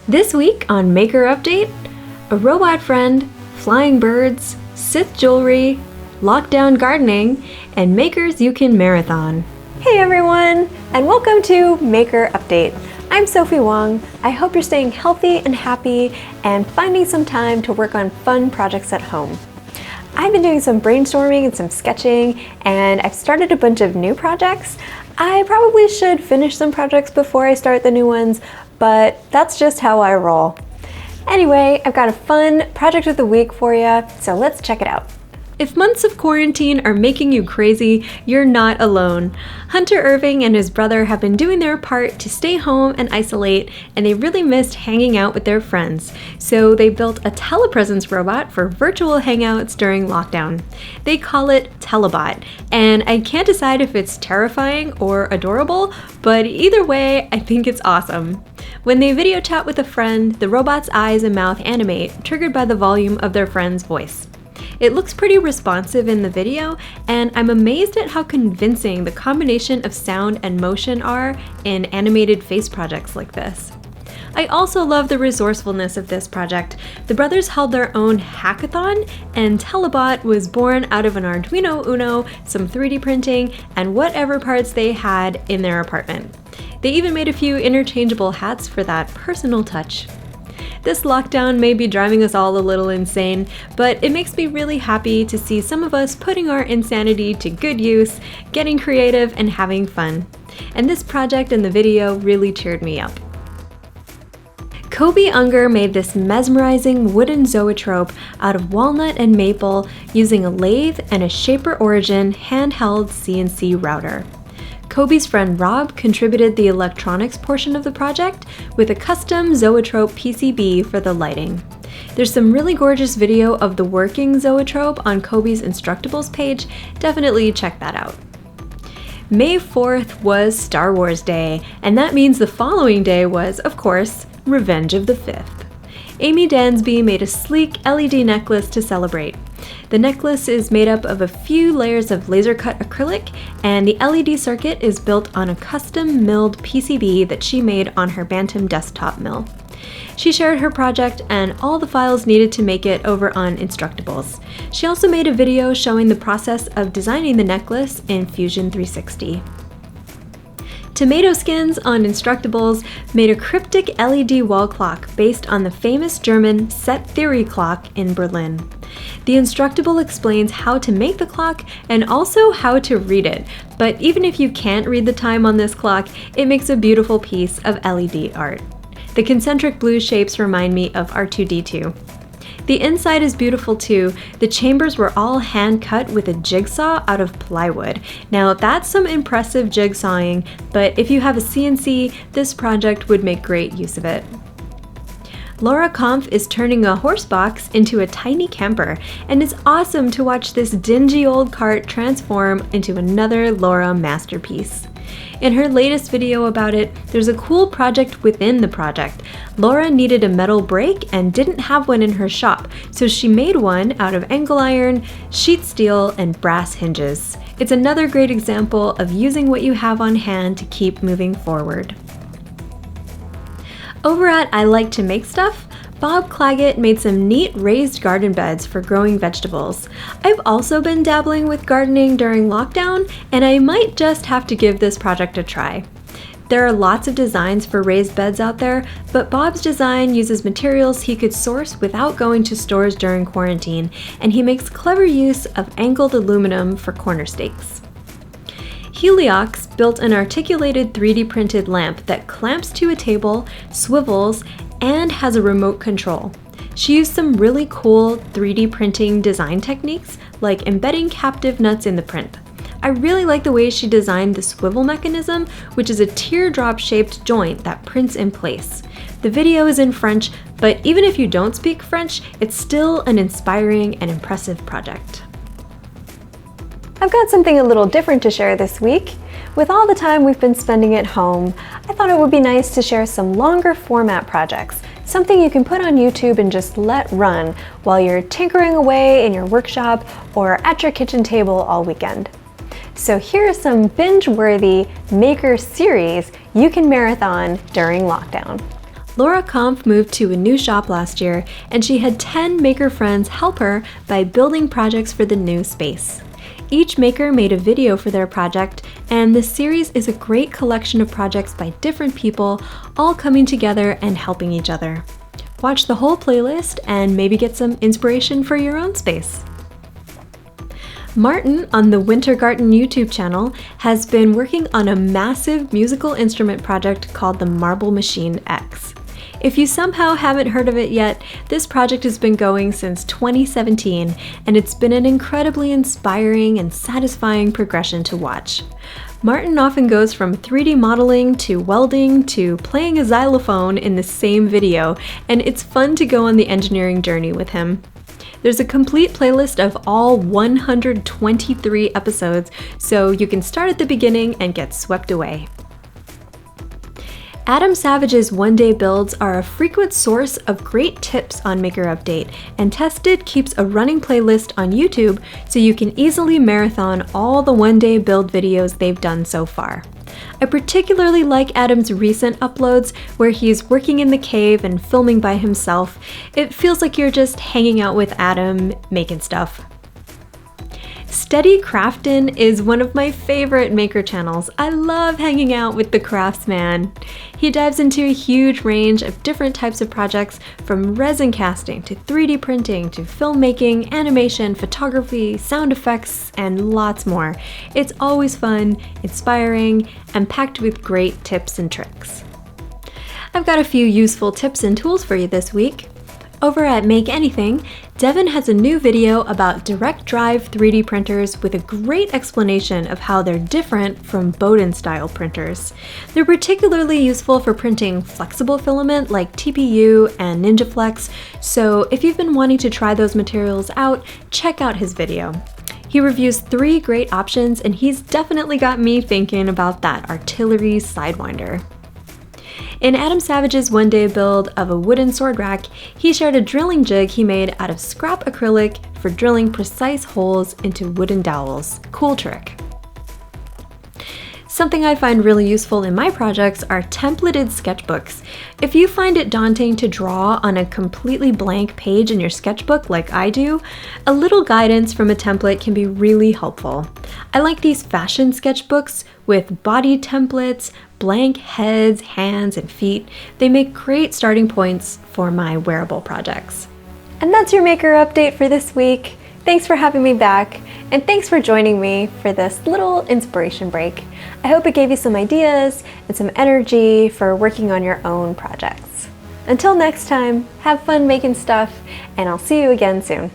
This week on Maker Update, a robot friend, flying birds, Sith jewelry, lockdown gardening, and makers you can marathon. Hey everyone, and welcome to Maker Update. I'm Sophy Wong. I hope you're staying healthy and happy and finding some time to work on fun projects at home. I've been doing some brainstorming and some sketching, and I've started a bunch of new projects. I probably should finish some projects before I start the new ones, but that's just how I roll. Anyway, I've got a fun project of the week for you, so let's check it out. If months of quarantine are making you crazy, you're not alone. Hunter Irving and his brother have been doing their part to stay home and isolate, and they really missed hanging out with their friends. So they built a telepresence robot for virtual hangouts during lockdown. They call it Telebot, and I can't decide if it's terrifying or adorable, but either way, I think it's awesome. When they video chat with a friend, the robot's eyes and mouth animate, triggered by the volume of their friend's voice. It looks pretty responsive in the video, and I'm amazed at how convincing the combination of sound and motion are in animated face projects like this. I also love the resourcefulness of this project. The brothers held their own hackathon, and Telebot was born out of an Arduino Uno, some 3D printing, and whatever parts they had in their apartment. They even made a few interchangeable hats for that personal touch. This lockdown may be driving us all a little insane, but it makes me really happy to see some of us putting our insanity to good use, getting creative, and having fun. And this project and the video really cheered me up. Coby Unger made this mesmerizing wooden zoetrope out of walnut and maple using a lathe and a Shaper Origin handheld CNC router. Coby's friend Rob contributed the electronics portion of the project with a custom Zoetrope PCB for the lighting. There's some really gorgeous video of the working Zoetrope on Coby's Instructables page. Definitely check that out. May 4th was Star Wars Day, and that means the following day was, of course, Revenge of the 5th. Amie Dansby made a sleek LED necklace to celebrate. The necklace is made up of a few layers of laser-cut acrylic, and the LED circuit is built on a custom milled PCB that she made on her Bantam desktop mill. She shared her project and all the files needed to make it over on Instructables. She also made a video showing the process of designing the necklace in Fusion 360. Tomatoskins on Instructables made a cryptic LED wall clock based on the famous German set theory clock in Berlin. The Instructable explains how to make the clock and also how to read it, but even if you can't read the time on this clock, it makes a beautiful piece of LED art. The concentric blue shapes remind me of R2-D2. The inside is beautiful too. The chambers were all hand cut with a jigsaw out of plywood. Now that's some impressive jigsawing, but if you have a CNC, this project would make great use of it. Laura Kampf is turning a Horsebox into a tiny camper, and it's awesome to watch this dingy old cart transform into another Laura masterpiece. In her latest video about it, there's a cool project within the project. Laura needed a metal brake and didn't have one in her shop, so she made one out of angle iron, sheet steel, and brass hinges. It's another great example of using what you have on hand to keep moving forward. Over at I Like to Make Stuff, Bob Claggett made some neat raised garden beds for growing vegetables. I've also been dabbling with gardening during lockdown, and I might just have to give this project a try. There are lots of designs for raised beds out there, but Bob's design uses materials he could source without going to stores during quarantine, and he makes clever use of angled aluminum for corner stakes. Heliox built an articulated 3D printed lamp that clamps to a table, swivels, and has a remote control. She used some really cool 3D printing design techniques, like embedding captive nuts in the print. I really like the way she designed the swivel mechanism, which is a teardrop-shaped joint that prints in place. The video is in French, but even if you don't speak French, it's still an inspiring and impressive project. I've got something a little different to share this week. With all the time we've been spending at home, I thought it would be nice to share some longer format projects, something you can put on YouTube and just let run while you're tinkering away in your workshop or at your kitchen table all weekend. So here are some binge-worthy maker series you can marathon during lockdown. Laura Kampf moved to a new shop last year, and she had 10 maker friends help her by building projects for the new space. Each maker made a video for their project, and the series is a great collection of projects by different people, all coming together and helping each other. Watch the whole playlist and maybe get some inspiration for your own space. Martin on the Wintergatan YouTube channel has been working on a massive musical instrument project called the Marble Machine X. If you somehow haven't heard of it yet, this project has been going since 2017, and it's been an incredibly inspiring and satisfying progression to watch. Martin often goes from 3D modeling to welding to playing a xylophone in the same video, and it's fun to go on the engineering journey with him. There's a complete playlist of all 123 episodes, so you can start at the beginning and get swept away. Adam Savage's one-day builds are a frequent source of great tips on Maker Update, and Tested keeps a running playlist on YouTube so you can easily marathon all the one-day build videos they've done so far. I particularly like Adam's recent uploads where he's working in the cave and filming by himself. It feels like you're just hanging out with Adam, making stuff. Steady Craftin is one of my favorite maker channels. I love hanging out with the CrafsMan. He dives into a huge range of different types of projects, from resin casting to 3D printing to filmmaking, animation, photography, sound effects, and lots more. It's always fun, inspiring, and packed with great tips and tricks. I've got a few useful tips and tools for you this week. Over at Make Anything, Devon has a new video about direct drive 3D printers with a great explanation of how they're different from Bowden-style printers. They're particularly useful for printing flexible filament like TPU and NinjaFlex, so if you've been wanting to try those materials out, check out his video. He reviews 3 great options, and he's definitely got me thinking about that artillery sidewinder. In Adam Savage's one-day build of a wooden sword rack, he shared a drilling jig he made out of scrap acrylic for drilling precise holes into wooden dowels. Cool trick. Something I find really useful in my projects are templated sketchbooks. If you find it daunting to draw on a completely blank page in your sketchbook like I do, a little guidance from a template can be really helpful. I like these fashion sketchbooks with body templates, blank heads, hands, and feet. They make great starting points for my wearable projects. And that's your Maker Update for this week. Thanks for having me back, and thanks for joining me for this little inspiration break. I hope it gave you some ideas and some energy for working on your own projects. Until next time, have fun making stuff, and I'll see you again soon.